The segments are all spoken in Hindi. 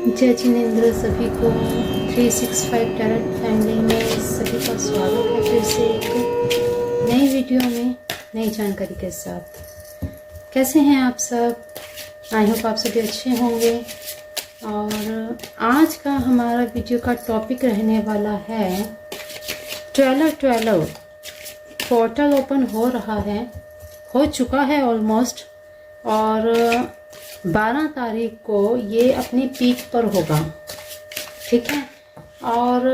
जय जिनेंद्र सभी को 365 टैलेंट फैमिली में सभी का स्वागत है। फिर से एक नई वीडियो में नई जानकारी के साथ। कैसे हैं आप सब? आई होप आप सभी अच्छे होंगे। और आज का हमारा वीडियो का टॉपिक रहने वाला है 12 पोर्टल ओपन हो रहा है, हो चुका है ऑलमोस्ट, और 12 तारीख को ये अपनी पीक पर होगा। ठीक है। और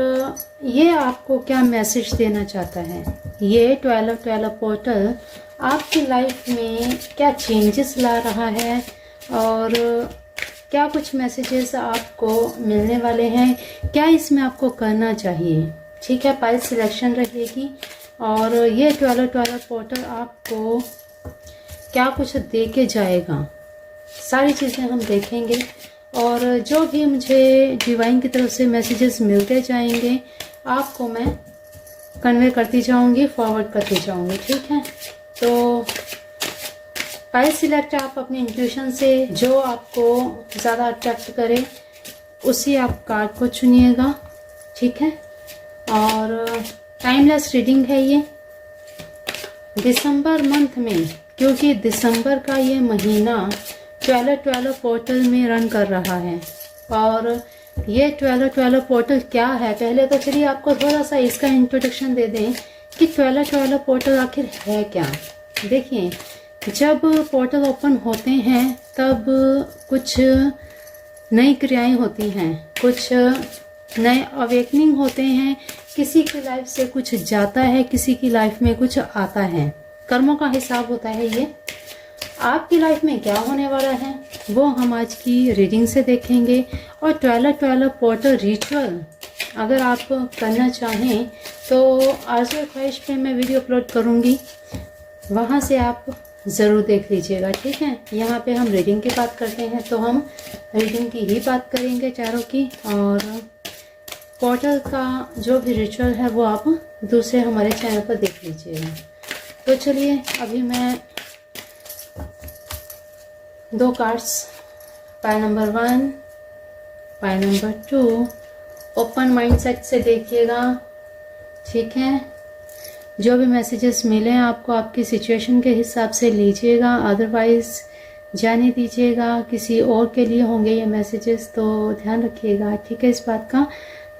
ये आपको क्या मैसेज देना चाहता है? ये 12 पोर्टल आपकी लाइफ में क्या चेंजेस ला रहा है और क्या कुछ मैसेजेस आपको मिलने वाले हैं, क्या इसमें आपको करना चाहिए। ठीक है, पाइल सिलेक्शन रहेगी और ये 12 पोर्टल आपको क्या कुछ दे के जाएगा, सारी चीज़ें हम देखेंगे। और जो भी मुझे डिवाइन की तरफ से मैसेजेस मिलते जाएंगे आपको मैं कन्वे करती जाऊंगी, फॉरवर्ड करती जाऊंगी। ठीक है, तो पाइल सिलेक्ट आप अपनी इंट्यूशन से जो आपको ज़्यादा अट्रैक्ट करे उसी आप कार्ड को चुनिएगा। ठीक है, और टाइमलेस रीडिंग है ये दिसंबर मंथ में, क्योंकि दिसंबर का ये महीना 12 पोर्टल में रन कर रहा है। और ये 12 पोर्टल क्या है, पहले तो चलिए आपको थोड़ा सा इसका इंट्रोडक्शन दे दें कि 12 पोर्टल आखिर है क्या। देखिए, जब पोर्टल ओपन होते हैं तब कुछ नई क्रियाएं होती हैं, कुछ नए अवेकनिंग होते हैं, किसी की लाइफ से कुछ जाता है, किसी की लाइफ में कुछ आता है। कर्मों का हिसाब होता है ये। आपकी लाइफ में क्या होने वाला है वो हम आज की रीडिंग से देखेंगे। और 12 पोर्टल रिचुअल अगर आप करना चाहें तो आरज़ू ख्वाहिश पे मैं वीडियो अपलोड करूंगी, वहां से आप ज़रूर देख लीजिएगा। ठीक है, यहाँ पे हम रीडिंग की बात करते हैं तो हम रीडिंग की ही बात करेंगे, चारों की। और पोर्टल का जो भी रिचुअल है वो आप दूसरे हमारे चैनल पर देख लीजिएगा। तो चलिए, अभी मैं 2 cards, pile number 1, pile number 2, open mindset से देखिएगा। ठीक है, जो भी मैसेजेस मिले आपको आपकी सिचुएशन के हिसाब से लीजिएगा, अदरवाइज जाने दीजिएगा। किसी और के लिए होंगे ये मैसेजेस तो ध्यान रखिएगा। ठीक है इस बात का।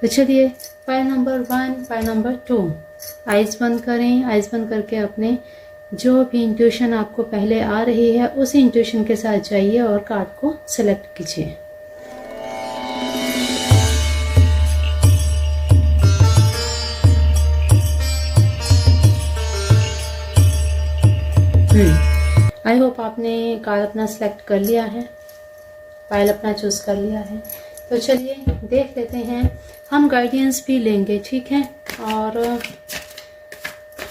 तो चलिए, pile number 1, pile number 2, eyes बंद करें। आइज़ बंद करके अपने जो भी इंट्यूशन आपको पहले आ रही है उसी इंट्यूशन के साथ जाइए और कार्ड को सेलेक्ट कीजिए। आई होप आपने कार्ड अपना सेलेक्ट कर लिया है, फाइल अपना चूज कर लिया है। तो चलिए देख लेते हैं, हम गाइडेंस भी लेंगे। ठीक है, और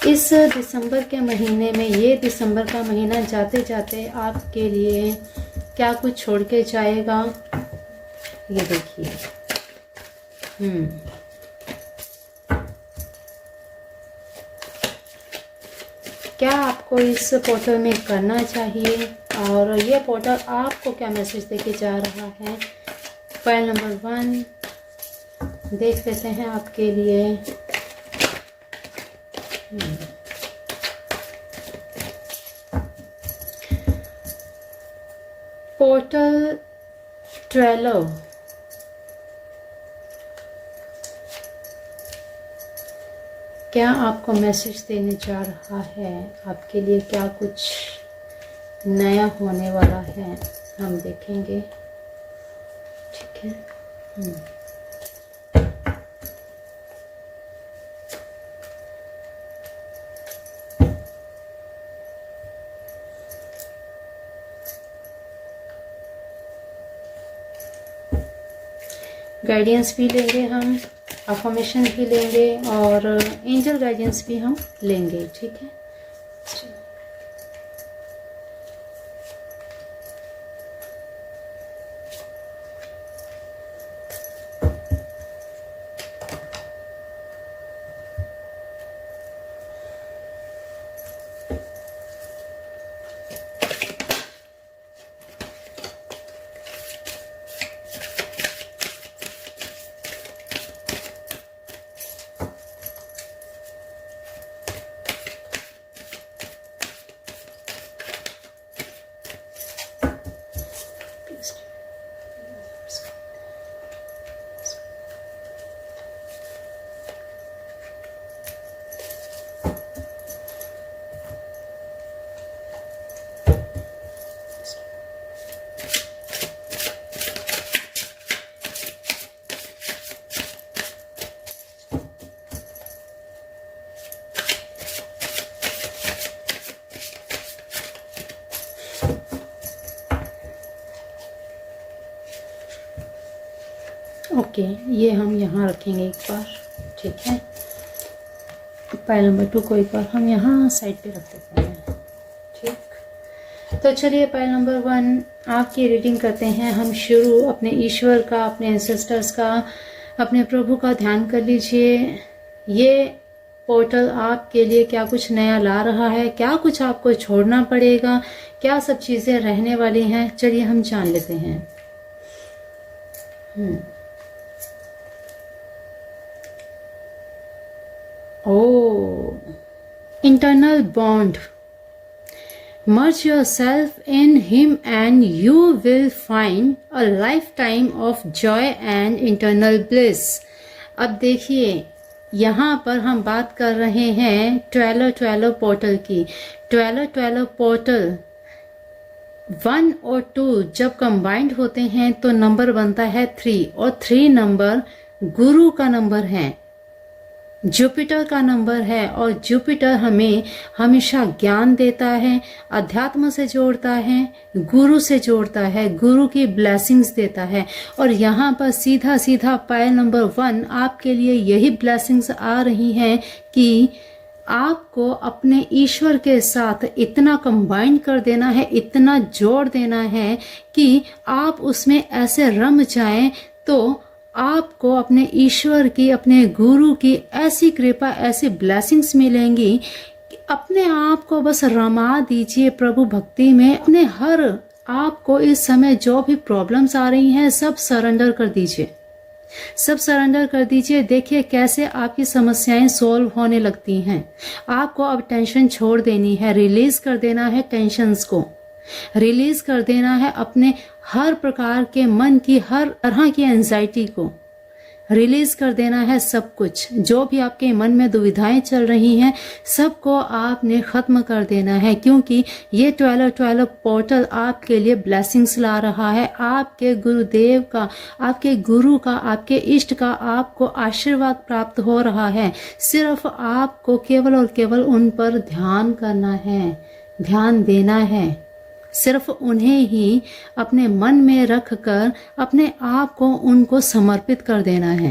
इस दिसंबर के महीने में, ये दिसंबर का महीना जाते जाते आपके लिए क्या कुछ छोड़ के जाएगा ये देखिए। क्या आपको इस पोर्टल में करना चाहिए और ये पोर्टल आपको क्या मैसेज देके जा रहा है। फाइल नंबर 1 देख लेते हैं आपके लिए। पोर्टल 12 क्या आपको मैसेज देने जा रहा है, आपके लिए क्या कुछ नया होने वाला है, हम देखेंगे। ठीक है, गाइडेंस भी लेंगे हम, अफर्मेशन भी लेंगे और एंजल गाइडेंस भी हम लेंगे। ठीक है, ओके, ये हम यहाँ रखेंगे एक बार, ठीक है। पाइल नंबर 2 को एक बार हम यहाँ साइड पे रख देते हैं, ठीक। तो चलिए पाइल नंबर 1 आपकी रीडिंग करते हैं हम शुरू। अपने ईश्वर का, अपने एंसेस्टर्स का, अपने प्रभु का ध्यान कर लीजिए। ये पोर्टल आपके लिए क्या कुछ नया ला रहा है, क्या कुछ आपको छोड़ना पड़ेगा, क्या सब चीज़ें रहने वाली हैं, चलिए हम जान लेते हैं। Internal bond, merge yourself in him and you will find a lifetime of joy and internal bliss। अब देखिए यहाँ पर हम बात कर रहे हैं 12 पोर्टल की। 12 पोर्टल 1 और 2 जब कंबाइंड होते हैं तो नंबर बनता है 3, और 3 नंबर गुरु का नंबर है, जुपिटर का नंबर है। और जुपिटर हमें हमेशा ज्ञान देता है, अध्यात्म से जोड़ता है, गुरु से जोड़ता है, गुरु की ब्लेसिंग्स देता है। और यहाँ पर सीधा सीधा पाइल नंबर 1 आपके लिए यही ब्लेसिंग्स आ रही हैं कि आपको अपने ईश्वर के साथ इतना कंबाइन कर देना है, इतना जोड़ देना है कि आप उसमें ऐसे रम जाएं तो आपको अपने ईश्वर की, अपने गुरु की ऐसी कृपा, ऐसी ब्लेसिंग्स मिलेंगी कि अपने आप को बस रमा दीजिए प्रभु भक्ति में। अपने हर आपको इस समय जो भी प्रॉब्लम्स आ रही हैं सब सरेंडर कर दीजिए, सब सरेंडर कर दीजिए। देखिए कैसे आपकी समस्याएं सॉल्व होने लगती हैं। आपको अब टेंशन छोड़ देनी है, रिलीज कर देना है टेंशन्स को, रिलीज कर देना है अपने हर प्रकार के मन की, हर तरह की एंजाइटी को रिलीज कर देना है। सब कुछ जो भी आपके मन में दुविधाएं चल रही हैं सबको आपने खत्म कर देना है, क्योंकि ये 12 पोर्टल आपके लिए ब्लेसिंग्स ला रहा है। आपके गुरुदेव का, आपके गुरु का, आपके इष्ट का आपको आशीर्वाद प्राप्त हो रहा है। सिर्फ आपको केवल और केवल उन पर ध्यान करना है, ध्यान देना है, सिर्फ उन्हें ही अपने मन में रखकर अपने आप को उनको समर्पित कर देना है।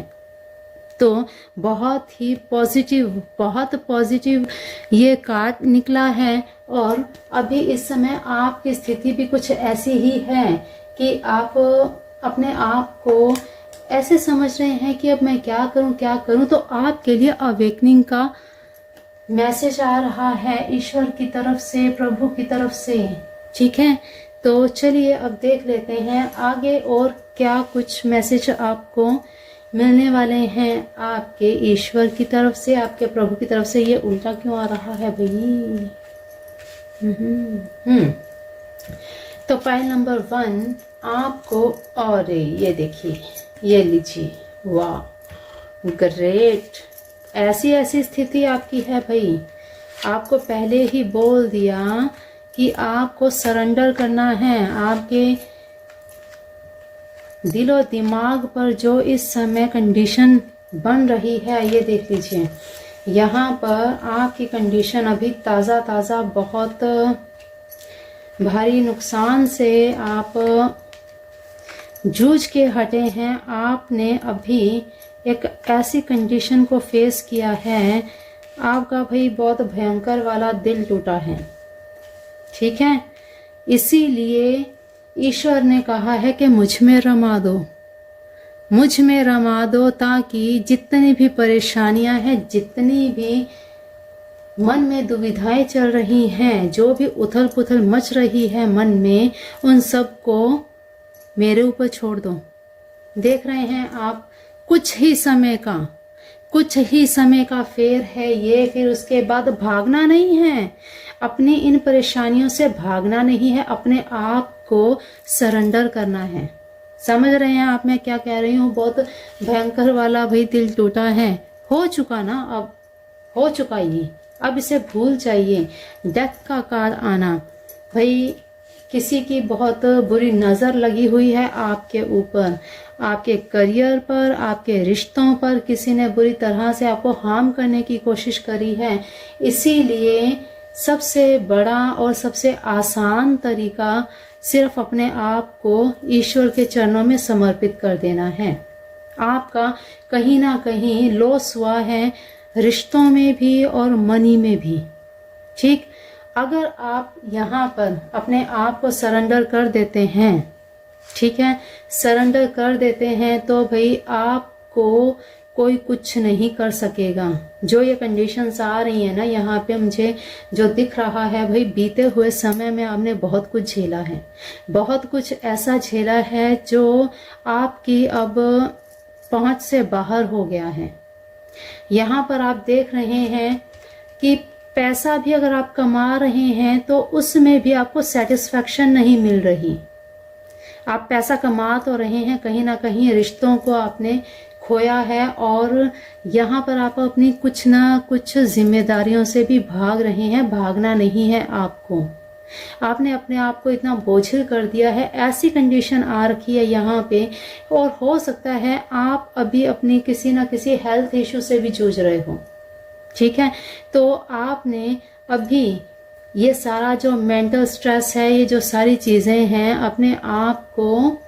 तो बहुत ही पॉजिटिव, बहुत पॉजिटिव ये कार्ड निकला है। और अभी इस समय आपकी स्थिति भी कुछ ऐसी ही है कि आप अपने आप को ऐसे समझ रहे हैं कि अब मैं क्या करूं, क्या करूं। तो आपके लिए अवेकनिंग का मैसेज आ रहा है ईश्वर की तरफ से, प्रभु की तरफ से, ठीक है। तो चलिए अब देख लेते हैं आगे और क्या कुछ मैसेज आपको मिलने वाले हैं आपके ईश्वर की तरफ से, आपके प्रभु की तरफ से। ये उल्टा क्यों आ रहा है भाई? तो पाइल नंबर 1 आपको, और ये देखिए, ये लीजिए, वाह ग्रेट। ऐसी ऐसी स्थिति आपकी है भाई, आपको पहले ही बोल दिया कि आपको सरेंडर करना है। आपके दिलो दिमाग पर जो इस समय कंडीशन बन रही है, ये देख लीजिए। यहाँ पर आपकी कंडीशन अभी ताज़ा ताज़ा बहुत भारी नुकसान से आप जूझ के हटे हैं। आपने अभी एक ऐसी कंडीशन को फेस किया है, आपका भाई बहुत भयंकर वाला दिल टूटा है, ठीक है। इसीलिए ईश्वर ने कहा है कि मुझ में रमा दो, मुझ में रमा दो, ताकि जितनी भी परेशानियां हैं, जितनी भी मन में दुविधाएं चल रही हैं, जो भी उथल पुथल मच रही है मन में, उन सब को मेरे ऊपर छोड़ दो। देख रहे हैं आप, कुछ ही समय का फेर है ये, फिर उसके बाद भागना नहीं है, अपनी इन परेशानियों से भागना नहीं है, अपने आप को सरेंडर करना है। समझ रहे हैं आप मैं क्या कह रही हूँ? बहुत भयंकर वाला भाई दिल टूटा है, हो चुका ना, अब हो चुका ये, अब इसे भूल जाइए। डेथ का कार्ड आना, भाई किसी की बहुत बुरी नज़र लगी हुई है आपके ऊपर, आपके करियर पर, आपके रिश्तों पर किसी ने बुरी तरह से आपको हार्म करने की कोशिश करी है। इसीलिए सबसे बड़ा और सबसे आसान तरीका सिर्फ अपने आप को ईश्वर के चरणों में समर्पित कर देना है। आपका कहीं ना कहीं लॉस हुआ है, रिश्तों में भी और मनी में भी। ठीक, अगर आप यहाँ पर अपने आप को सरेंडर कर देते हैं, ठीक है, सरेंडर कर देते हैं, तो भाई आपको कोई कुछ नहीं कर सकेगा। जो ये कंडीशंस आ रही है ना यहाँ पे, मुझे जो दिख रहा है भाई, बीते हुए समय में आपने बहुत कुछ झेला है, बहुत कुछ ऐसा झेला है जो आपकी अब पहुंच से बाहर हो गया है। यहाँ पर आप देख रहे हैं कि पैसा भी अगर आप कमा रहे हैं तो उसमें भी आपको सेटिस्फैक्शन नहीं मिल रही। आप पैसा कमा तो रहे हैं, कहीं ना कहीं रिश्तों को आपने खोया है, और यहाँ पर आप अपनी कुछ ना कुछ जिम्मेदारियों से भी भाग रहे हैं। भागना नहीं है आपको, आपने अपने आप को इतना बोझिल कर दिया है, ऐसी कंडीशन आ रखी है यहाँ पे। और हो सकता है आप अभी अपनी किसी ना किसी हेल्थ इश्यू से भी जूझ रहे हो, ठीक है। तो आपने अभी ये सारा जो मेंटल स्ट्रेस है, ये जो सारी चीजें हैं, अपने आप को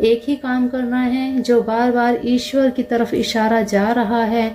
एक ही काम करना है जो बार बार ईश्वर की तरफ इशारा जा रहा है।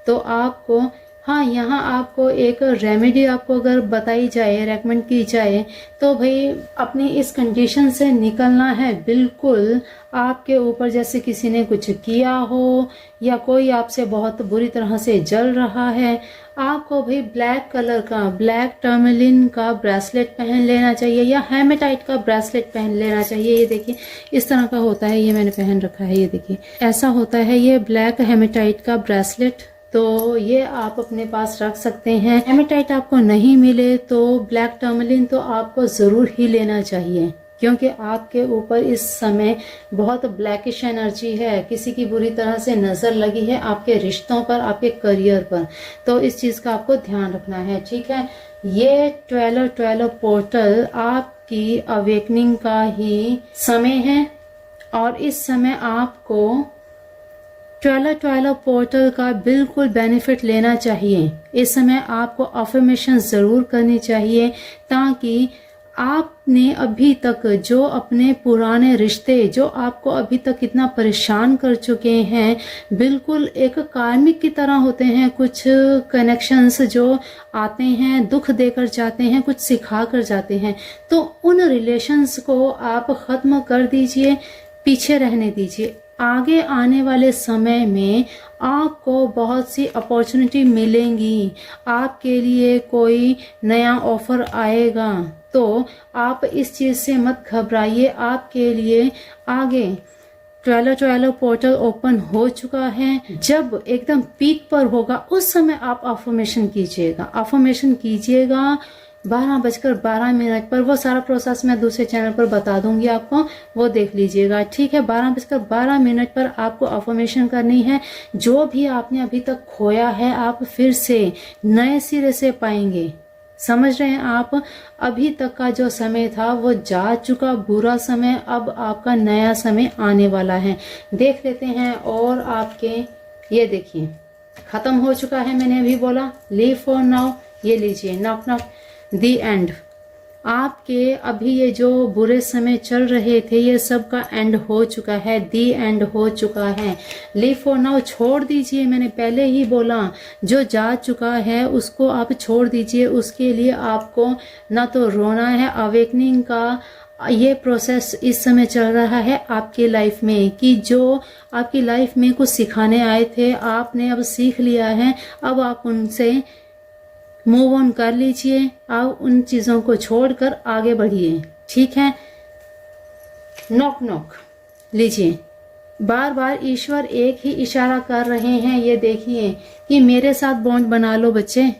तो आपको, हाँ, यहाँ आपको एक रेमेडी आपको अगर बताई जाए, रेकमेंड की जाए, तो भाई अपनी इस कंडीशन से निकलना है। बिल्कुल आपके ऊपर जैसे किसी ने कुछ किया हो या कोई आपसे बहुत बुरी तरह से जल रहा है, आपको भाई ब्लैक कलर का, ब्लैक टर्मलिन का ब्रेसलेट पहन लेना चाहिए या हेमेटाइट का ब्रेसलेट पहन लेना चाहिए। ये देखिए इस तरह का होता है, ये मैंने पहन रखा है, ये देखिए ऐसा होता है ये ब्लैक हेमेटाइट का ब्रेसलेट। तो ये आप अपने पास रख सकते हैं। हेमेटाइट आपको नहीं मिले तो ब्लैक टर्मलिन तो आपको जरूर ही लेना चाहिए, क्योंकि आपके ऊपर इस समय बहुत ब्लैकिश एनर्जी है, किसी की बुरी तरह से नजर लगी है आपके रिश्तों पर, आपके करियर पर। तो इस चीज का आपको ध्यान रखना है, ठीक है। ये 12 पोर्टल आपकी अवेकनिंग का ही समय है, और इस समय आपको 12 पोर्टल का बिल्कुल बेनिफिट लेना चाहिए। इस समय आपको अफर्मेशन जरूर करनी चाहिए, ताकि आपने अभी तक जो अपने पुराने रिश्ते जो आपको अभी तक इतना परेशान कर चुके हैं, बिल्कुल एक कार्मिक की तरह होते हैं। कुछ कनेक्शंस जो आते हैं दुख देकर जाते हैं, कुछ सिखा कर जाते हैं, तो उन रिलेशंस को आप खत्म कर दीजिए, पीछे रहने दीजिए। आगे आने वाले समय में आपको बहुत सी अपॉर्चुनिटी मिलेंगी, आपके लिए कोई नया ऑफर आएगा, तो आप इस चीज से मत घबराइए। आपके लिए आगे 12 पोर्टल ओपन हो चुका है। जब एकदम पीक पर होगा उस समय आप अफर्मेशन कीजिएगा, अफर्मेशन कीजिएगा 12:12 पर। वो सारा प्रोसेस मैं दूसरे चैनल पर बता दूंगी आपको, वो देख लीजिएगा, ठीक है। 12:12 पर आपको अफर्मेशन करनी है। जो भी आपने अभी तक खोया है आप फिर से नए सिरे से पाएंगे, समझ रहे हैं आप। अभी तक का जो समय था वो जा चुका बुरा समय, अब आपका नया समय आने वाला है। देख लेते हैं। और आपके ये देखिए खत्म हो चुका है, मैंने अभी बोला लीव फॉर नाउ, ये लीजिए नॉक नॉक दी एंड। आपके अभी ये जो बुरे समय चल रहे थे ये सब का एंड हो चुका है, दी एंड हो चुका है। लीव फॉर नाउ छोड़ दीजिए, मैंने पहले ही बोला जो जा चुका है उसको आप छोड़ दीजिए। उसके लिए आपको ना तो रोना है, अवेकनिंग का ये प्रोसेस इस समय चल रहा है आपकी लाइफ में, कि जो आपकी लाइफ में कुछ सिखाने आए थे आपने अब सीख लिया है। अब आप उनसे मूव ऑन कर लीजिए, आप उन चीजों को छोड़कर आगे बढ़िए, ठीक है। नॉक नॉक लीजिए। बार बार ईश्वर एक ही इशारा कर रहे हैं, ये देखिए कि मेरे साथ बॉन्ड बना लो बच्चे,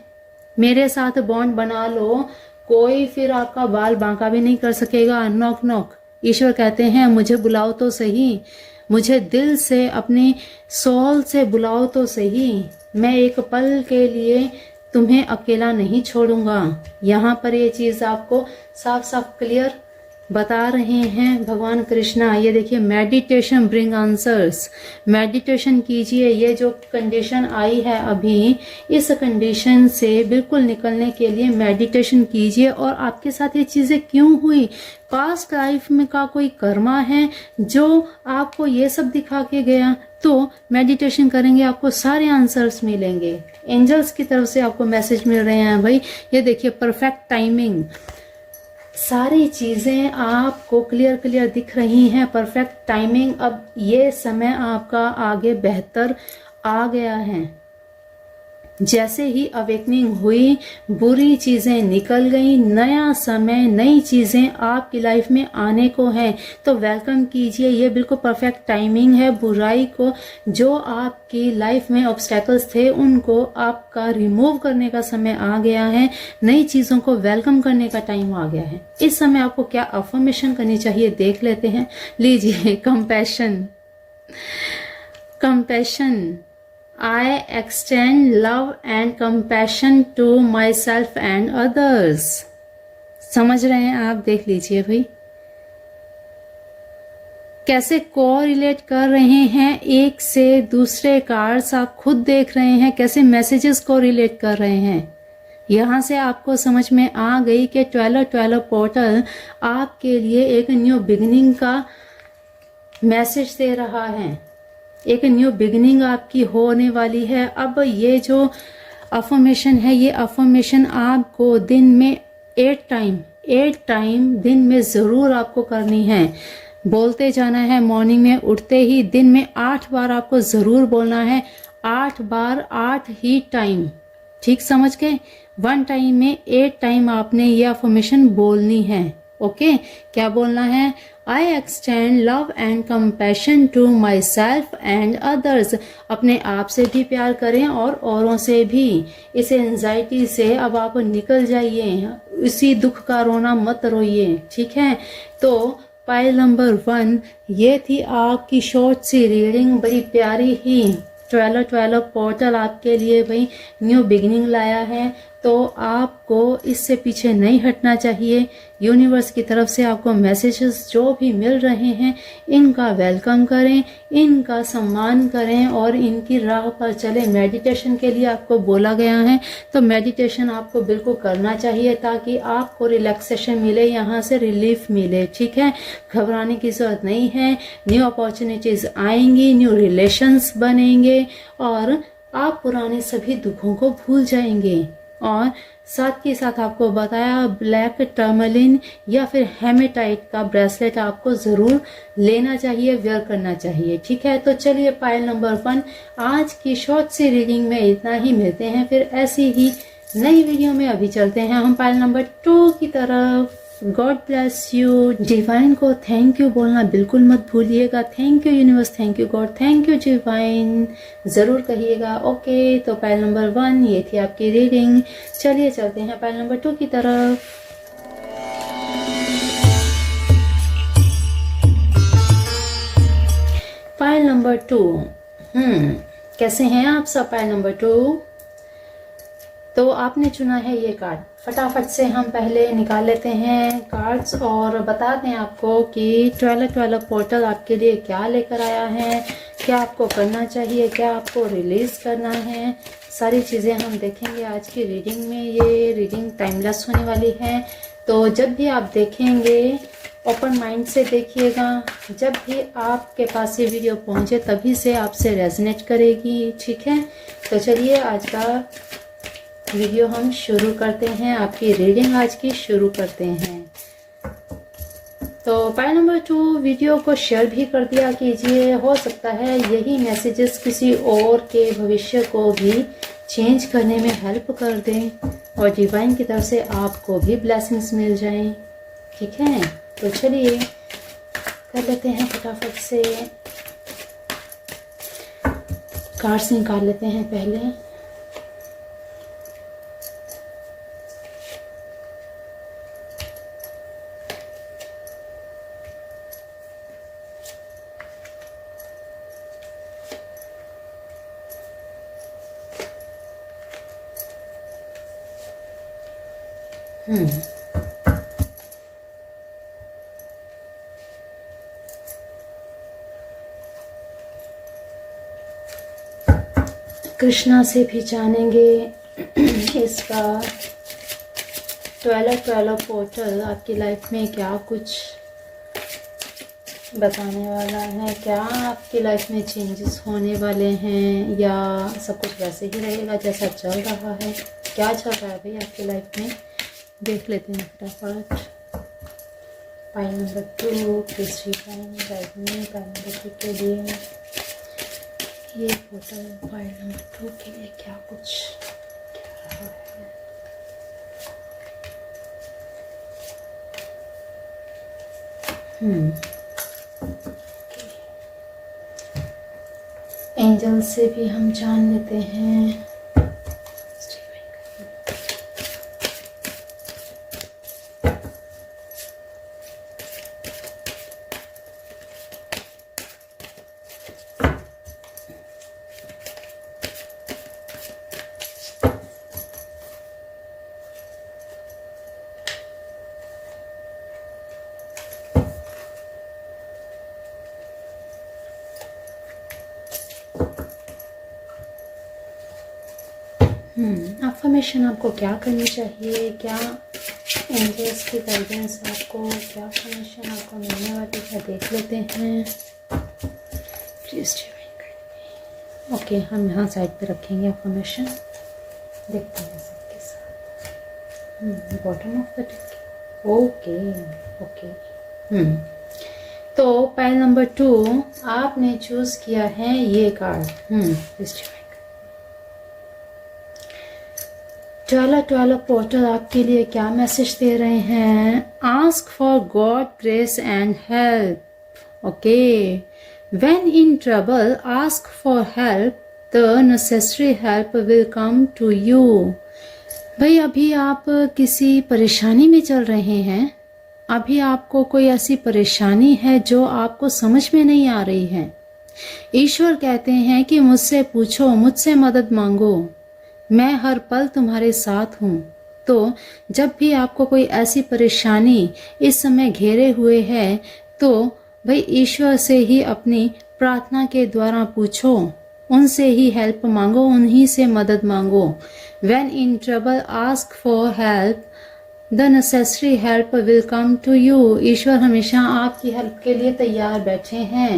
मेरे साथ बॉन्ड बना लो, कोई फिर आपका बाल बांका भी नहीं कर सकेगा। नॉक नॉक ईश्वर कहते हैं मुझे बुलाओ तो सही, मुझे दिल से अपनी सोल से बुलाओ तो सही, मैं एक पल के लिए तुम्हें अकेला नहीं छोड़ूंगा। यहाँ पर ये चीज आपको साफ साफ क्लियर बता रहे हैं भगवान कृष्णा। ये देखिए मेडिटेशन ब्रिंग आंसर्स, मेडिटेशन कीजिए। ये जो कंडीशन आई है अभी, इस कंडीशन से बिल्कुल निकलने के लिए मेडिटेशन कीजिए। और आपके साथ ये चीजें क्यों हुई, पास्ट लाइफ में का कोई कर्मा है जो आपको ये सब दिखा के गया, तो मेडिटेशन करेंगे आपको सारे आंसर्स मिलेंगे। एंजल्स की तरफ से आपको मैसेज मिल रहे हैं भाई, ये देखिए परफेक्ट टाइमिंग, सारी चीज़ें आपको क्लियर दिख रही हैं, परफेक्ट टाइमिंग। अब ये समय आपका आगे बेहतर आ गया है। जैसे ही अवेकनिंग हुई, बुरी चीज़ें निकल गई, नया समय, नई चीज़ें आपकी लाइफ में आने को हैं, तो वेलकम कीजिए। ये बिल्कुल परफेक्ट टाइमिंग है। बुराई को, जो आपकी लाइफ में ऑब्स्टेकल्स थे, उनको आपका रिमूव करने का समय आ गया है। नई चीज़ों को वेलकम करने का टाइम आ गया है। इस समय आपको क्या अफर्मेशन करनी चाहिए देख लेते हैं। लीजिए, compassion. Compassion, I extend love and compassion to myself and others। समझ रहे हैं आप? देख लीजिए भाई, कैसे कोरिलेट कर रहे हैं एक से दूसरे कार्ड्स। आप खुद देख रहे हैं कैसे मैसेजेस को रिलेट कर रहे हैं। यहाँ से आपको समझ में आ गई कि 12 पोर्टल आपके लिए एक न्यू बिगिनिंग का मैसेज दे रहा है। एक न्यू बिगिनिंग आपकी होने वाली है। अब ये जो अफर्मेशन है, ये अफर्मेशन आपको दिन में 8 टाइम दिन में ज़रूर आपको करनी है। बोलते जाना है। मॉर्निंग में उठते ही दिन में 8 बार आपको ज़रूर बोलना है। 8 बार 8 ही टाइम, ठीक समझ गए? 1 टाइम में 8 टाइम आपने ये अफर्मेशन बोलनी है। ओके, क्या बोलना है? I extend love and compassion to myself and others। अपने आप से भी प्यार करें और औरों से भी। इस एंजाइटी से अब आप निकल जाइए, इसी दुख का रोना मत रोइए, ठीक है? तो पाइल नंबर 1 ये थी आपकी शॉर्ट सी रीडिंग, बड़ी प्यारी ही। 12 पोर्टल आपके लिए भाई न्यू बिगिनिंग लाया है, तो आपको इससे पीछे नहीं हटना चाहिए। यूनिवर्स की तरफ से आपको मैसेजेस जो भी मिल रहे हैं, इनका वेलकम करें, इनका सम्मान करें और इनकी राह पर चलें। मेडिटेशन के लिए आपको बोला गया है, तो मेडिटेशन आपको बिल्कुल करना चाहिए ताकि आपको रिलैक्सेशन मिले, यहाँ से रिलीफ मिले, ठीक है? घबराने की जरूरत नहीं है। न्यू अपॉर्चुनिटीज आएंगी, न्यू रिलेशंस बनेंगे और आप पुराने सभी दुखों को भूल जाएंगे। और साथ ही साथ आपको बताया ब्लैक टर्मलिन या फिर हेमेटाइट का ब्रेसलेट आपको ज़रूर लेना चाहिए, वेयर करना चाहिए, ठीक है? तो चलिए, पाइल नंबर 1 आज की शॉर्ट सी रीडिंग में इतना ही। मिलते हैं फिर ऐसी ही नई वीडियो में। अभी चलते हैं हम पाइल नंबर 2 की तरफ। God bless you. डिवाइन को थैंक यू बोलना बिल्कुल मत भूलिएगा। Thank you universe, thank you God, thank you divine, ज़रूर कहिएगा। ओके, तो पाइल नंबर 1 ये थी आपकी रीडिंग। चलिए चलते हैं पाइल नंबर 2 की तरफ। पाइल नंबर 2, कैसे हैं आप सब? पाइल नंबर 2, तो आपने चुना है ये कार्ड। फटाफट से हम पहले निकाल लेते हैं कार्ड्स और बता दें आपको कि 12 पोर्टल आपके लिए क्या लेकर आया है, क्या आपको करना चाहिए, क्या आपको रिलीज करना है। सारी चीज़ें हम देखेंगे आज की रीडिंग में। ये रीडिंग टाइमलेस होने वाली है, तो जब भी आप देखेंगे ओपन माइंड से देखिएगा। जब भी आपके पास ये वीडियो पहुंचे तभी से आपसे रेजोनेट करेगी, ठीक है? तो चलिए आज का वीडियो हम शुरू करते हैं, आपकी रीडिंग आज की शुरू करते हैं। तो पाइल नंबर 2 वीडियो को शेयर भी कर दिया कीजिए। हो सकता है यही मैसेजेस किसी और के भविष्य को भी चेंज करने में हेल्प कर दें और डिवाइन की तरफ से आपको भी ब्लेसिंग्स मिल जाएं, ठीक है? तो चलिए कर लेते हैं फटाफट से। कार्ड्स निकाल लेते हैं पहले। कृष्णा से भी जानेंगे इसका 12 पोर्टल आपकी लाइफ में क्या कुछ बताने वाला है क्या आपकी लाइफ में चेंजेस होने वाले हैं, या सब कुछ वैसे ही रहेगा जैसा चल रहा है। क्या चल रहा है भाई आपकी लाइफ में, देख लेते हैं फटाफट। पाइल नंबर 2 तीसरी पाइल राइट में, पाइल नंबर 2 के लिए ये पोर्टल, पाइल नंबर 2 के लिए क्या कुछ क्या रहा है। एंजल से भी हम जान लेते हैं। अफर्मेशन आपको क्या करनी चाहिए, क्या एंजल्स की गाइडेंस आपको, क्या अफर्मेशन आपको मिलने वाली है, देख लेते हैं। प्लीज ओके, हम यहाँ साइड पे रखेंगे अफर्मेशन, देखते हैं सबके साथ। Bottom of the deck, okay okay. तो पाइल नंबर 2 आपने चूज किया है ये कार्ड। ट्वेला पोर्टल आपके लिए क्या मैसेज दे रहे हैं। Ask for God grace and help. Okay, when in trouble ask for help, the necessary help will come to you. भाई अभी आप किसी परेशानी में चल रहे हैं, अभी आपको कोई ऐसी परेशानी है जो आपको समझ में नहीं आ रही है। ईश्वर कहते हैं कि मुझसे पूछो, मुझसे मदद मांगो, मैं हर पल तुम्हारे साथ हूँ। तो जब भी आपको कोई ऐसी परेशानी इस समय घेरे हुए है, तो भाई ईश्वर से ही अपनी प्रार्थना के द्वारा पूछो, उनसे ही हेल्प मांगो, उन्हीं से मदद मांगो। When in trouble ask for help, the necessary help will come to you। ईश्वर हमेशा आपकी हेल्प के लिए तैयार बैठे हैं।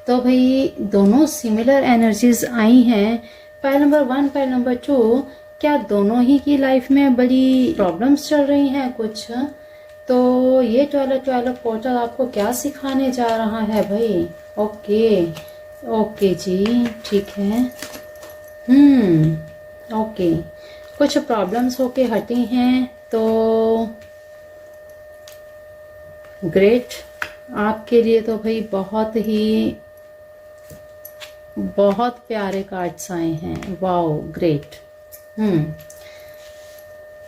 तो भाई दोनों सिमिलर एनर्जीज आई हैं। पाइल नंबर 1, पाइल नंबर 2, क्या दोनों ही की लाइफ में बड़ी प्रॉब्लम्स चल रही हैं कुछ। तो ये ट्वेला पोर्टल आपको क्या सिखाने जा रहा है भाई। ओके ओके जी, ठीक है। ओके, कुछ प्रॉब्लम्स होके हटी हैं, तो ग्रेट। आपके लिए तो भाई बहुत प्यारे कार्ड्स आए हैं। Wow great.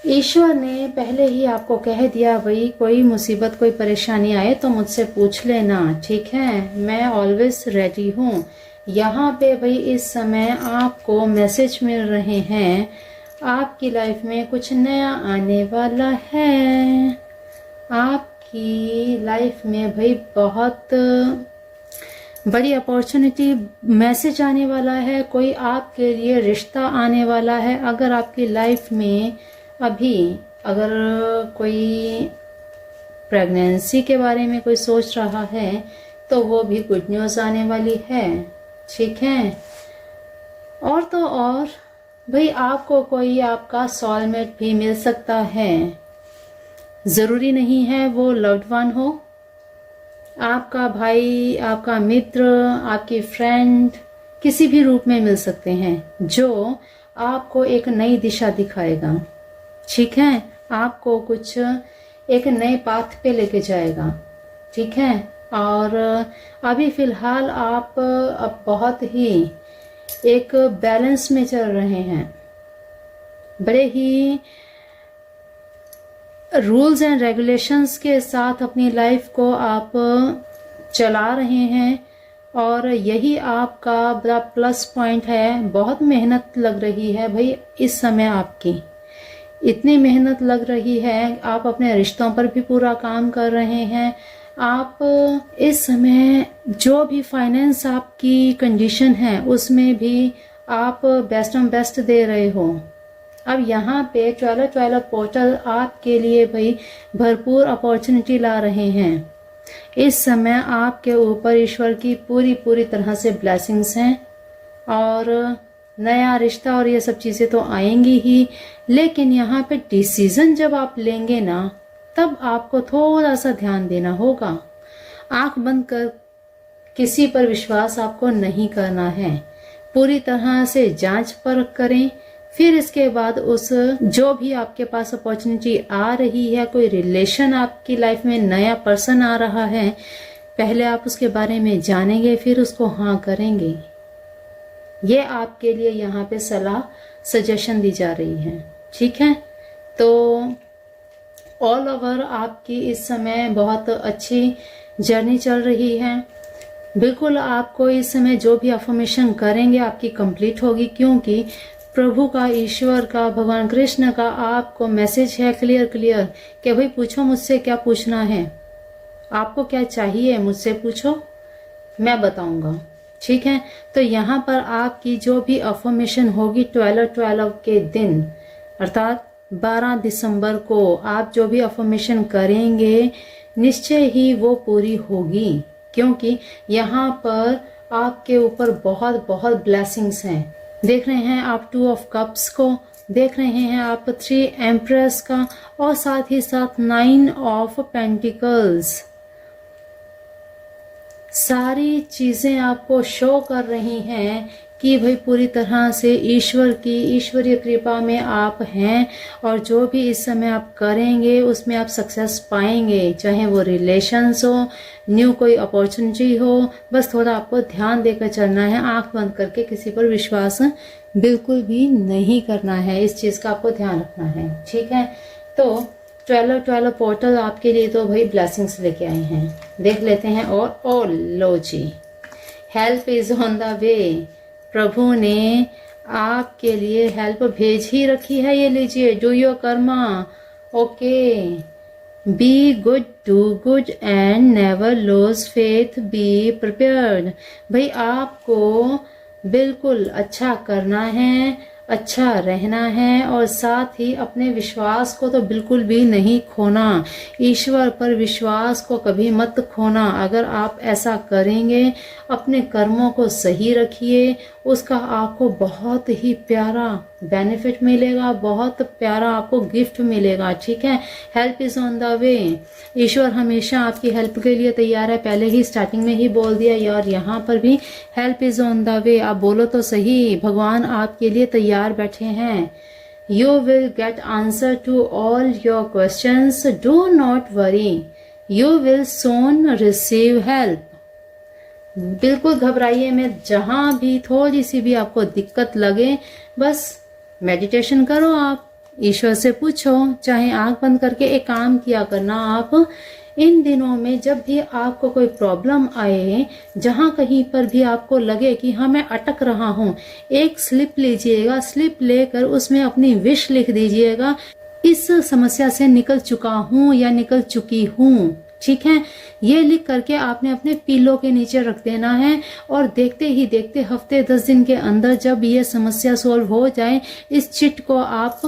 ईश्वर ने पहले ही आपको कह दिया भाई, कोई मुसीबत कोई परेशानी आए तो मुझसे पूछ लेना, ठीक है, मैं ऑलवेज रेडी हूँ। यहाँ पे भाई इस समय आपको मैसेज मिल रहे हैं, आपकी लाइफ में कुछ नया आने वाला है। आपकी लाइफ में भाई बहुत बड़ी अपॉर्चुनिटी मैसेज आने वाला है, कोई आपके लिए रिश्ता आने वाला है। अगर आपकी लाइफ में अभी अगर कोई प्रेगनेंसी के बारे में कोई सोच रहा है, तो वो भी गुड न्यूज़ आने वाली है, ठीक है। और तो और भाई आपको कोई आपका सोलमेट भी मिल सकता है। ज़रूरी नहीं है वो लव्ड वन हो, आपका भाई, आपका मित्र, आपकी फ्रेंड, किसी भी रूप में मिल सकते हैं, जो आपको एक नई दिशा दिखाएगा, ठीक है, आपको कुछ एक नए पाथ पे लेके जाएगा, ठीक है। और अभी फिलहाल आप अब बहुत ही एक बैलेंस में चल रहे हैं, बड़े ही रूल्स एंड रेगुलेशंस के साथ अपनी लाइफ को आप चला रहे हैं, और यही आपका बड़ा प्लस पॉइंट है। बहुत मेहनत लग रही है भाई इस समय, आपकी इतनी मेहनत लग रही है, आप अपने रिश्तों पर भी पूरा काम कर रहे हैं। आप इस समय जो भी फाइनेंस आपकी कंडीशन है उसमें भी आप बेस्ट ऑफ बेस्ट दे रहे हो। अब यहाँ पे ट्वेला पोर्टल आपके लिए भाई भरपूर अपॉर्चुनिटी ला रहे हैं। इस समय आपके ऊपर ईश्वर की पूरी तरह से ब्लेसिंग्स हैं और नया रिश्ता और ये सब चीज़ें तो आएंगी ही, लेकिन यहाँ पे डिसीजन जब आप लेंगे ना तब आपको थोड़ा सा ध्यान देना होगा। आंख बंद कर किसी पर विश्वास आपको नहीं करना है, पूरी तरह से जांच परख करें। फिर इसके बाद उस जो भी आपके पास अपॉर्चुनिटी आ रही है, कोई रिलेशन आपकी लाइफ में नया पर्सन आ रहा है, पहले आप उसके बारे में जानेंगे फिर उसको हाँ करेंगे। ये आपके लिए यहाँ पे सलाह सजेशन दी जा रही है, ठीक है। तो ऑल ओवर आपकी इस समय बहुत अच्छी जर्नी चल रही है। बिल्कुल आपको इस समय जो भी अफर्मेशन करेंगे आपकी कंप्लीट होगी, क्योंकि प्रभु का, ईश्वर का, भगवान कृष्ण का आपको मैसेज है क्लियर कि भाई पूछो मुझसे क्या पूछना है, आपको क्या चाहिए मुझसे पूछो, मैं बताऊंगा, ठीक है। तो यहाँ पर आपकी जो भी अफर्मेशन होगी 12/12 के दिन अर्थात 12 दिसंबर को आप जो भी अफर्मेशन करेंगे निश्चय ही वो पूरी होगी, क्योंकि यहाँ पर आपके ऊपर बहुत ब्लेसिंग्स हैं। देख रहे हैं आप 2 ऑफ कप्स को, देख रहे हैं आप 3 एम्प्रेस का और साथ ही साथ 9 ऑफ पेंटिकल्स। सारी चीजें आपको शो कर रही हैं कि भाई पूरी तरह से ईश्वर की ईश्वरीय कृपा में आप हैं और जो भी इस समय आप करेंगे उसमें आप सक्सेस पाएंगे, चाहे वो रिलेशंस हो, न्यू कोई अपॉर्चुनिटी हो। बस थोड़ा आपको ध्यान देकर चलना है, आंख बंद करके किसी पर विश्वास बिल्कुल भी नहीं करना है, इस चीज का आपको ध्यान रखना है, ठीक है। तो 12/12 पोर्टल आपके लिए तो भाई ब्लेसिंग्स लेके आए हैं, देख लेते हैं। और ओ लो जी, help is on the way. प्रभु ने आपके लिए हेल्प भेज ही रखी है, ये लीजिए, do your Karma, okay, be good, do good and never lose faith, be prepared. भाई आपको बिल्कुल अच्छा करना है, अच्छा रहना है और साथ ही अपने विश्वास को तो बिल्कुल भी नहीं खोना। ईश्वर पर विश्वास को कभी मत खोना। अगर आप ऐसा करेंगे, अपने कर्मों को सही रखिए, उसका आपको बहुत ही प्यारा बेनिफिट मिलेगा, बहुत प्यारा आपको गिफ्ट मिलेगा, ठीक है। Help is on the way. ईश्वर हमेशा आपकी हेल्प के लिए तैयार है, पहले ही स्टार्टिंग में ही बोल दिया, और यहाँ पर भी हेल्प इज ऑन द वे। आप बोलो तो सही, भगवान आपके लिए तैयार बैठे हैं। You will get answer to all your questions, do not worry, you will soon receive help. बिल्कुल घबराइए मत, जहां भी थोड़ी सी भी आपको दिक्कत लगे बस मेडिटेशन करो, आप ईश्वर से पूछो, चाहे आंख बंद करके एक काम किया करना आप इन दिनों में, जब भी आपको कोई प्रॉब्लम आए, जहां कहीं पर भी आपको लगे कि हाँ मैं अटक रहा हूँ, एक स्लिप लीजिएगा, स्लिप लेकर उसमें अपनी विश लिख दीजिएगा, इस समस्या से निकल चुका हूँ या निकल चुकी हूँ, ठीक है। ये लिख करके आपने अपने पिलो के नीचे रख देना है और देखते ही देखते हफ्ते 10 दिन के अंदर जब ये समस्या सॉल्व हो जाए, इस चिट को आप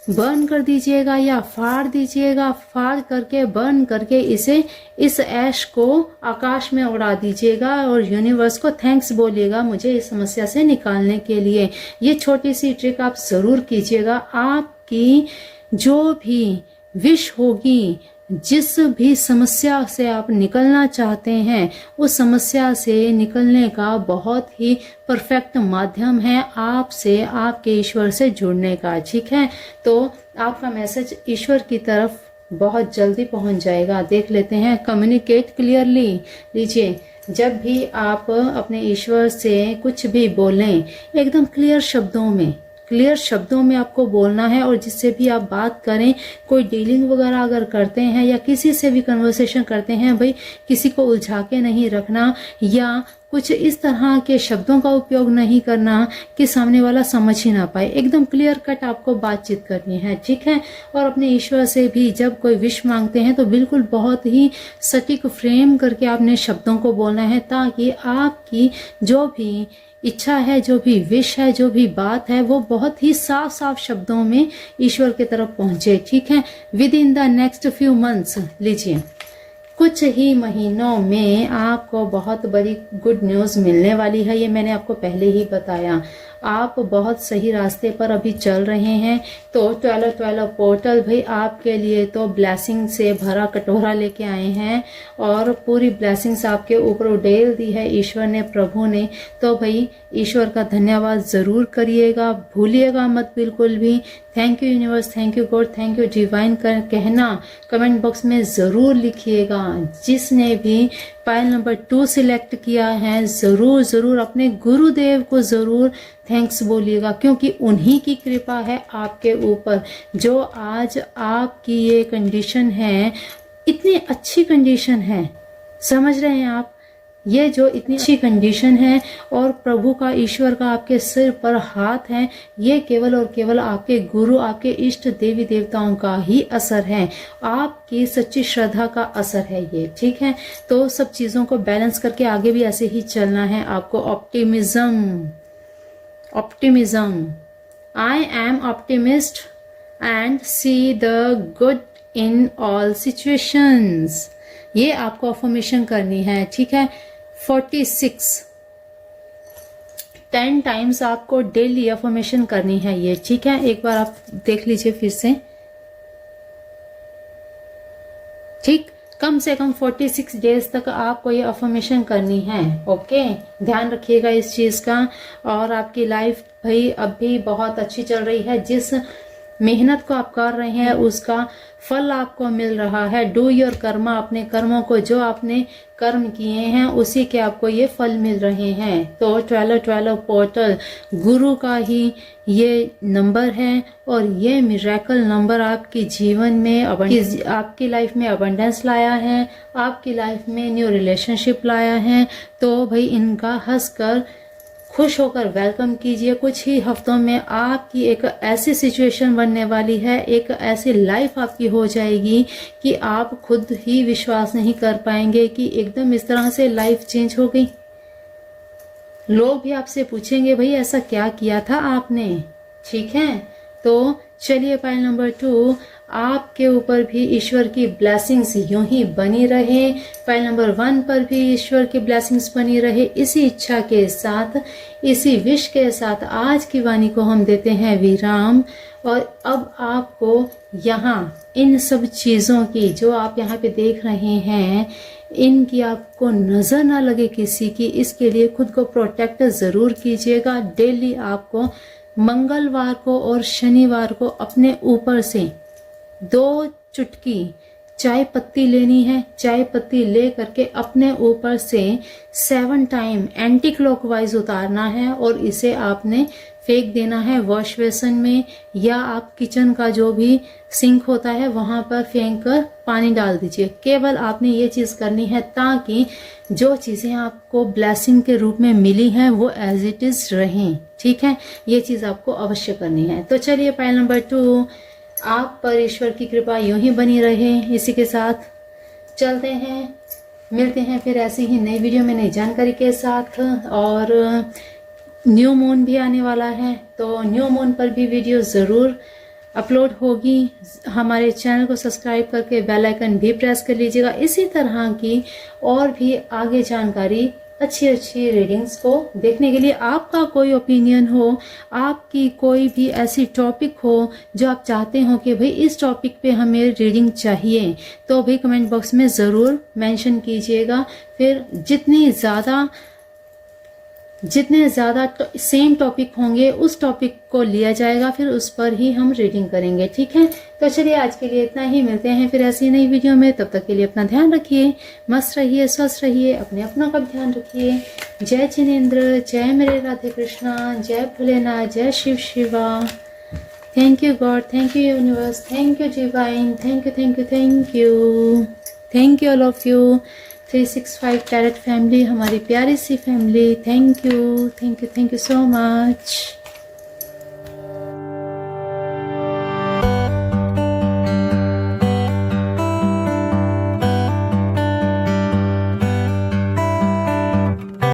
बर्न कर दीजिएगा या फाड़ दीजिएगा, फाड़ करके बर्न करके इसे, इस ऐश को आकाश में उड़ा दीजिएगा और यूनिवर्स को थैंक्स बोलिएगा मुझे इस समस्या से निकालने के लिए। ये छोटी सी ट्रिक आप जरूर कीजिएगा। आपकी जो भी विश होगी, जिस भी समस्या से आप निकलना चाहते हैं, उस समस्या से निकलने का बहुत ही परफेक्ट माध्यम है आपसे, आपके ईश्वर से जुड़ने का, ठीक है। तो आपका मैसेज ईश्वर की तरफ बहुत जल्दी पहुंच जाएगा। देख लेते हैं, कम्युनिकेट क्लियरली। लीजिए, जब भी आप अपने ईश्वर से कुछ भी बोलें, एकदम क्लियर शब्दों में आपको बोलना है। और जिससे भी आप बात करें, कोई डीलिंग वगैरह अगर करते हैं या किसी से भी कन्वर्सेशन करते हैं, भाई किसी को उलझा के नहीं रखना या कुछ इस तरह के शब्दों का उपयोग नहीं करना कि सामने वाला समझ ही ना पाए। एकदम क्लियर कट आपको बातचीत करनी है, ठीक है। और अपने ईश्वर से भी जब कोई विश मांगते हैं तो बिल्कुल बहुत ही सटीक फ्रेम करके आपने शब्दों को बोलना है, ताकि आपकी जो भी इच्छा है, जो भी विश है, जो भी बात है, वो बहुत ही साफ साफ शब्दों में ईश्वर की तरफ पहुंचे, ठीक है। With in the next few months, लीजिए, कुछ ही महीनों में आपको बहुत बड़ी गुड न्यूज़ मिलने वाली है। ये मैंने आपको पहले ही बताया। आप बहुत सही रास्ते पर अभी चल रहे हैं। तो 12-12 पोर्टल भाई आपके लिए तो ब्लेसिंग से भरा कटोरा लेके आए हैं और पूरी ब्लेसिंग्स आपके ऊपर उड़ेल दी है ईश्वर ने, प्रभु ने। तो भाई ईश्वर का धन्यवाद ज़रूर करिएगा, भूलिएगा मत बिल्कुल भी। Thank you universe, thank you God, thank you divine कर कहना कमेंट बॉक्स में ज़रूर लिखिएगा। जिसने भी फाइल नंबर 2 सिलेक्ट किया है ज़रूर ज़रूर अपने गुरुदेव को ज़रूर थैंक्स बोलिएगा, क्योंकि उन्हीं की कृपा है आपके ऊपर। जो आज आपकी ये कंडीशन है, इतनी अच्छी कंडीशन है, समझ रहे हैं आप, ये जो इतनी अच्छी कंडीशन है और प्रभु का, ईश्वर का आपके सिर पर हाथ है, ये केवल और केवल आपके गुरु, आपके इष्ट देवी देवताओं का ही असर है, आपकी सच्ची श्रद्धा का असर है ये, ठीक है। तो सब चीज़ों को बैलेंस करके आगे भी ऐसे ही चलना है आपको। Optimism, optimism, I am optimist and see the good in all situations, ये आपको अफर्मेशन करनी है, ठीक है। 10 टाइम्स आपको डेली अफर्मेशन करनी है ये, ठीक है। एक बार आप देख लीजिए फिर से, ठीक। कम से कम 46 डेज तक आपको ये अफर्मेशन करनी है, ओके। ध्यान रखिएगा इस चीज का। और आपकी लाइफ भाई अभी बहुत अच्छी चल रही है। जिस मेहनत को आप कर रहे हैं उसका फल आपको मिल रहा है। डू योर कर्मा, अपने कर्मों को, जो आपने कर्म किए हैं उसी के आपको ये फल मिल रहे हैं। तो 12-12 पोर्टल गुरु का ही ये नंबर है और ये मिरेकल नंबर आपके जीवन में, आपकी लाइफ में अबंडेंस लाया है, आपकी लाइफ में न्यू रिलेशनशिप लाया है। तो भाई इनका हंसकर खुश होकर वेलकम कीजिए। कुछ ही हफ्तों में आपकी एक ऐसी सिचुएशन बनने वाली है, एक ऐसी लाइफ आपकी हो जाएगी कि आप खुद ही विश्वास नहीं कर पाएंगे कि एकदम इस तरह से लाइफ चेंज हो गई। लोग भी आपसे पूछेंगे भाई ऐसा क्या किया था आपने, ठीक है। तो चलिए फाइल नंबर 2, आपके ऊपर भी ईश्वर की ब्लेसिंग्स यूं ही बनी रहे। फाइल नंबर 1 पर भी ईश्वर की ब्लेसिंग्स बनी रहे। इसी इच्छा के साथ, इसी विश के साथ आज की वाणी को हम देते हैं विराम। और अब आपको यहाँ इन सब चीज़ों की, जो आप यहाँ पे देख रहे हैं, इनकी आपको नज़र ना लगे किसी की, इसके लिए खुद को प्रोटेक्ट ज़रूर कीजिएगा। डेली आपको मंगलवार को और शनिवार को अपने ऊपर से 2 चुटकी चाय पत्ती लेनी है। चाय पत्ती ले करके अपने ऊपर से 7 टाइम एंटी क्लॉकवाइज उतारना है और इसे आपने फेंक देना है वॉश बेसन में, या आप किचन का जो भी सिंक होता है वहां पर फेंक कर पानी डाल दीजिए। केवल आपने ये चीज करनी है ताकि जो चीजें आपको ब्लेसिंग के रूप में मिली हैं वो एज इट इज रहें, ठीक है। ये चीज आपको अवश्य करनी है। तो चलिए फाइल नंबर 2, आप पर ईश्वर की कृपा यूं ही बनी रहे। इसी के साथ चलते हैं, मिलते हैं फिर ऐसी ही नई वीडियो में नई जानकारी के साथ। और न्यू मून भी आने वाला है, तो न्यू मून पर भी वीडियो ज़रूर अपलोड होगी। हमारे चैनल को सब्सक्राइब करके बेल आइकन भी प्रेस कर लीजिएगा। इसी तरह की और भी आगे जानकारी, अच्छी अच्छी रीडिंग्स को देखने के लिए आपका कोई ओपिनियन हो, आपकी कोई भी ऐसी टॉपिक हो जो आप चाहते हो कि भाई इस टॉपिक पे हमें रीडिंग चाहिए, तो भाई कमेंट बॉक्स में ज़रूर मेंशन कीजिएगा। फिर जितने ज़्यादा सेम टॉपिक होंगे उस टॉपिक को लिया जाएगा, फिर उस पर ही हम रीडिंग करेंगे, ठीक है। तो चलिए आज के लिए इतना ही, मिलते हैं फिर ऐसी नई वीडियो में। तब तक के लिए अपना ध्यान रखिए, मस्त रहिए, स्वस्थ रहिए, अपने अपनों का ध्यान रखिए। जय जिनेंद्र, जय मेरे राधे कृष्णा, जय भोलेनाथ, जय Shiv Shiva. Thank you God, thank you universe, thank you divine, thank you thank you thank you thank you all of you. 365 tarot family, हमारी प्यारी सी family, thank you so much.